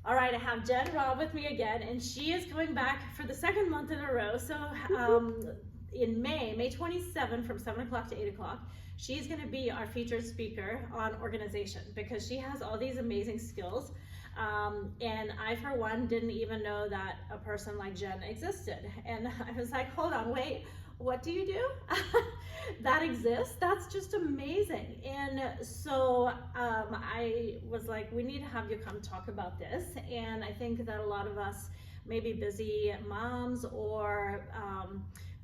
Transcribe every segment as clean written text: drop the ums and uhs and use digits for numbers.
All right, I have Jen Robb with me again, and she is coming back for the second month in a row. So in May 27th from 7 o'clock to 8 o'clock, she's going to be our featured speaker on organization because she has all these amazing skills. And I, for one, didn't even know that a person like Jen existed. And I was like, hold on, wait, what do you do? That exists? That's just amazing. And so I was like, we need to have you come talk about this. And I think that a lot of us, maybe busy moms or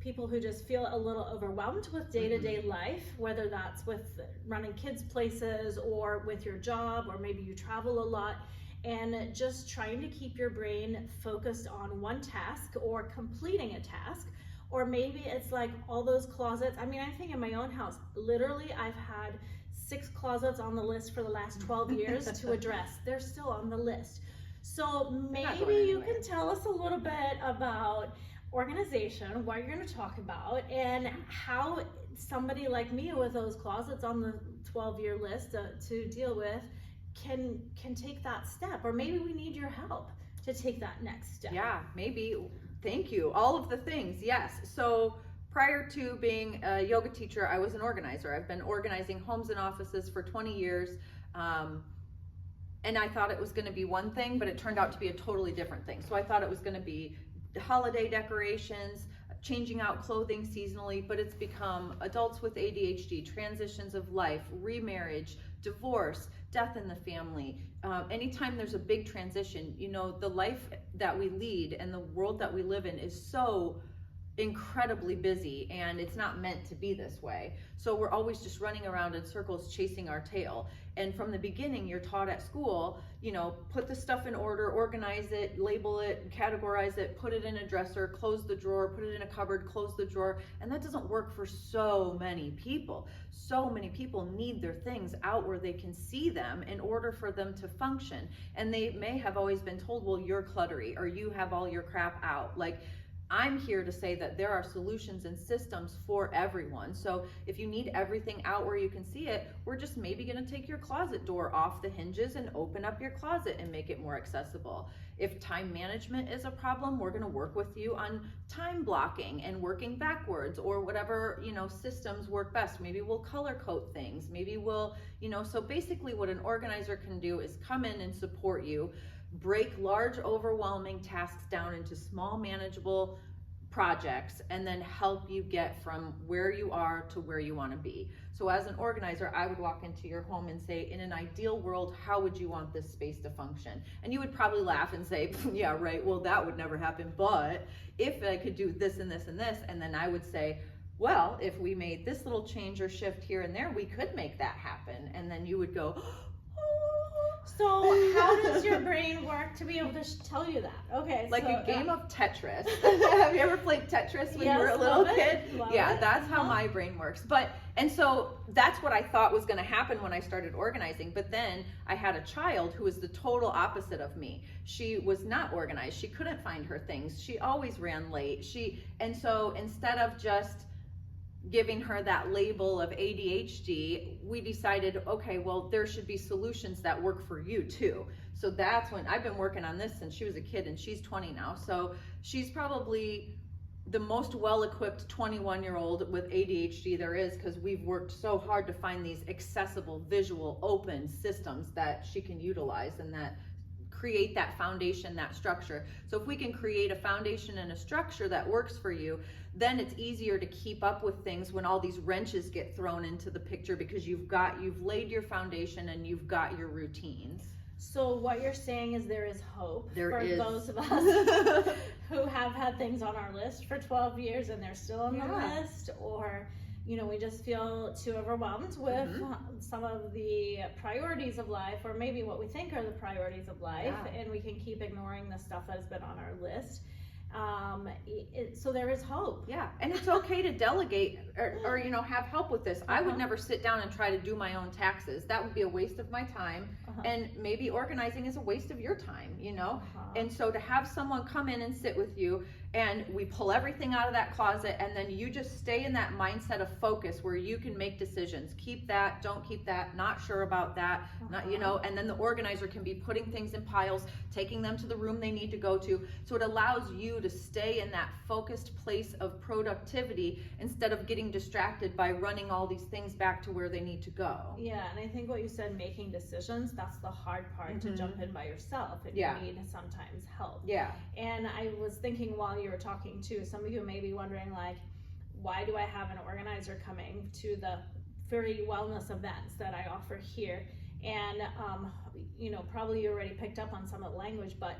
people who just feel a little overwhelmed with day-to-day life, whether that's with running kids places or with your job, or maybe you travel a lot, and just trying to keep your brain focused on one task or completing a task. Or maybe it's like all those closets. I mean, I think in my own house, literally I've had 6 closets on the list for the last 12 years to address. They're still on the list. So maybe you can tell us a little bit about organization, what you're going to talk about, and how somebody like me with those closets on the 12-year list to deal with can take that step. Or maybe we need your help to take that next step. Yeah, maybe. Thank you. All of the things, yes. So prior to being a yoga teacher, I was an organizer. I've been organizing homes and offices for 20 years. And I thought it was going to be one thing, but it turned out to be a totally different thing. So I thought it was going to be holiday decorations, changing out clothing seasonally, but it's become adults with ADHD, transitions of life, remarriage, divorce, death in the family. Anytime there's a big transition, you know, the life that we lead and the world that we live in is so incredibly busy, and it's not meant to be this way. So we're always just running around in circles chasing our tail. And from the beginning, you're taught at school, you know, put the stuff in order, organize it, label it, categorize it, put it in a dresser, close the drawer, put it in a cupboard, close the drawer. And that doesn't work for so many people. So many people need their things out where they can see them in order for them to function. And they may have always been told, well, you're cluttery, or you have all your crap out. Like, I'm here to say that there are solutions and systems for everyone. So if you need everything out where you can see it, we're just maybe going to take your closet door off the hinges and open up your closet and make it more accessible. If time management is a problem, we're going to work with you on time blocking and working backwards, or whatever, you know, systems work best. Maybe we'll color code things. Maybe we'll, you know, so basically what an organizer can do is come in and support you, break large, overwhelming tasks down into small, manageable projects, and then help you get from where you are to where you want to be. So as an organizer, I would walk into your home and say, in an ideal world, how would you want this space to function? And you would probably laugh and say, yeah, right, well, that would never happen. But if I could do this and this and this, and then I would say, well, if we made this little change or shift here and there, we could make that happen. And then you would go, so how does your brain work to be able to tell you that? Okay, like so, a game of Tetris. Have you ever played Tetris when you were a love little kid? Yeah, it. that's how my brain works. And so that's what I thought was going to happen when I started organizing. But then I had a child who was the total opposite of me. She was not organized. She couldn't find her things. She always ran late. And so instead of just giving her that label of ADHD, we decided, okay, well, there should be solutions that work for you too. So that's when I've been working on this since she was a kid, and she's 20 now. So she's probably the most well-equipped 21-year-old with ADHD there is, because we've worked so hard to find these accessible, visual, open systems that she can utilize and that create that foundation, that structure. So if we can create a foundation and a structure that works for you, then it's easier to keep up with things when all these wrenches get thrown into the picture, because you've laid your foundation and you've got your routines. So what you're saying is there is hope for those of us who have had things on our list for 12 years and they're still on the list, or you know, we just feel too overwhelmed with some of the priorities of life, or maybe what we think are the priorities of life, and we can keep ignoring the stuff that has been on our list. So there is hope. Yeah, and it's okay to delegate or you know, have help with this. I would never sit down and try to do my own taxes. That would be a waste of my time, and maybe organizing is a waste of your time, you know. And so to have someone come in and sit with you and we pull everything out of that closet, and then you just stay in that mindset of focus where you can make decisions. Keep that, don't keep that, not sure about that, not, you know, and then the organizer can be putting things in piles, taking them to the room they need to go to. So it allows you to stay in that focused place of productivity instead of getting distracted by running all these things back to where they need to go. Yeah, and I think what you said, making decisions, that's the hard part, to jump in by yourself, and you need sometimes help. Yeah. And I was thinking while you were talking too, some of you may be wondering, like, why do I have an organizer coming to the free wellness events that I offer here? And you know, probably you already picked up on some of the language, but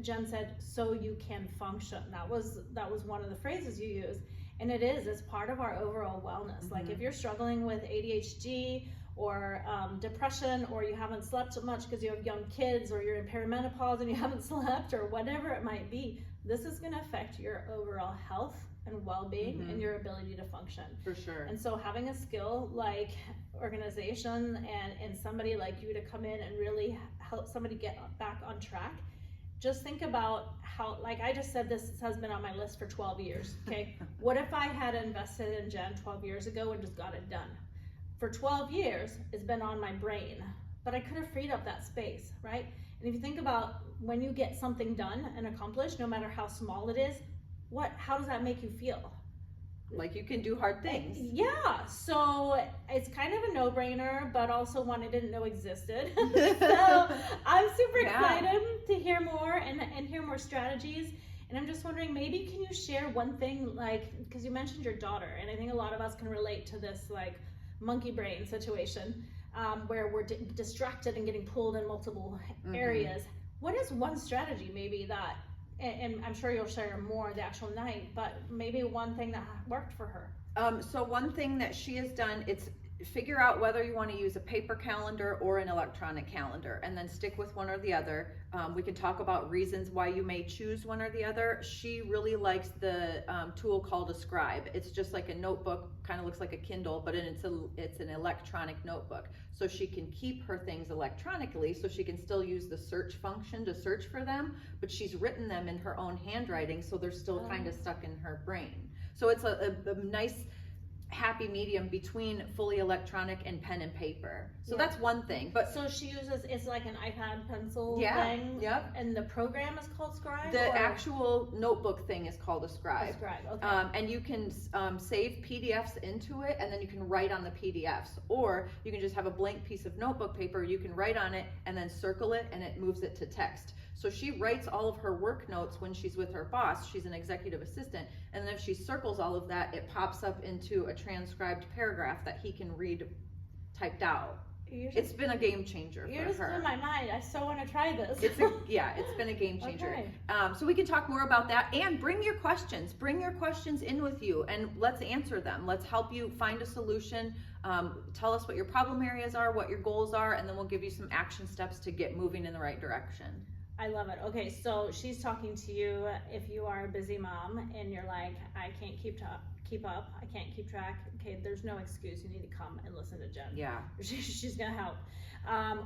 Jen said, so you can function. That was one of the phrases you used, and it's part of our overall wellness. Like, if you're struggling with ADHD or depression, or you haven't slept much because you have young kids, or you're in perimenopause and you haven't slept, or whatever it might be, this is going to affect your overall health and well-being and your ability to function. For sure. And so having a skill like organization and somebody like you to come in and really help somebody get back on track, just think about how, like I just said, this has been on my list for 12 years, okay? What if I had invested in Jen 12 years ago and just got it done? For 12 years, it's been on my brain, but I could have freed up that space, right? And if you think about when you get something done and accomplished, no matter how small it is, how does that make you feel? Like you can do hard things. Yeah, so it's kind of a no-brainer, but also one I didn't know existed. So I'm super excited to hear more and hear more strategies. And I'm just wondering, maybe can you share one thing, like, because you mentioned your daughter, and I think a lot of us can relate to this, like, monkey brain situation, where we're distracted and getting pulled in multiple areas. What is one strategy maybe that, and I'm sure you'll share more the actual night, but maybe one thing that worked for her? So one thing that she has done, it's figure out whether you want to use a paper calendar or an electronic calendar, and then stick with one or the other. We can talk about reasons why you may choose one or the other. She really likes the tool called a Scribe. It's just like a notebook, kind of looks like a Kindle, but it's an electronic notebook. So she can keep her things electronically, so she can still use the search function to search for them, but she's written them in her own handwriting, so they're still kind of stuck in her brain. So it's a nice happy medium between fully electronic and pen and paper. So that's one thing. But so she uses, it's like an iPad pencil thing. Yep. And the program is called Scribe? The actual notebook thing is called a Scribe. A Scribe, okay. And you can save PDFs into it, and then you can write on the PDFs. Or you can just have a blank piece of notebook paper, you can write on it and then circle it, and it moves it to text. So she writes all of her work notes when she's with her boss. She's an executive assistant. And then if she circles all of that, it pops up into a transcribed paragraph that he can read typed out. It's been a game changer for her. You're just in my mind. I so want to try this. It's been a game changer. Okay. So we can talk more about that, and bring your questions. Bring your questions in with you, and let's answer them. Let's help you find a solution. Tell us what your problem areas are, what your goals are, and then we'll give you some action steps to get moving in the right direction. I love it. Okay, so she's talking to you if you are a busy mom and you're like, I can't keep up, I can't keep track. Okay, there's no excuse. You need to come and listen to Jen. Yeah. She's gonna help.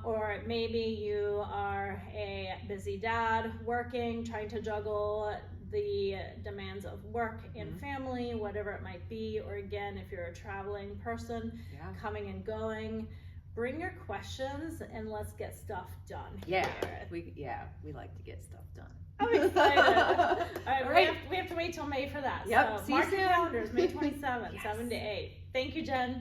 Or maybe you are a busy dad working, trying to juggle the demands of work and family, whatever it might be. Or again, if you're a traveling person, coming and going. Bring your questions and let's get stuff done. Yeah, we like to get stuff done. I'm excited. All right, we have to wait till May for that. Yep. So mark your calendars, May 27th, 7 to 8. Thank you, Jen.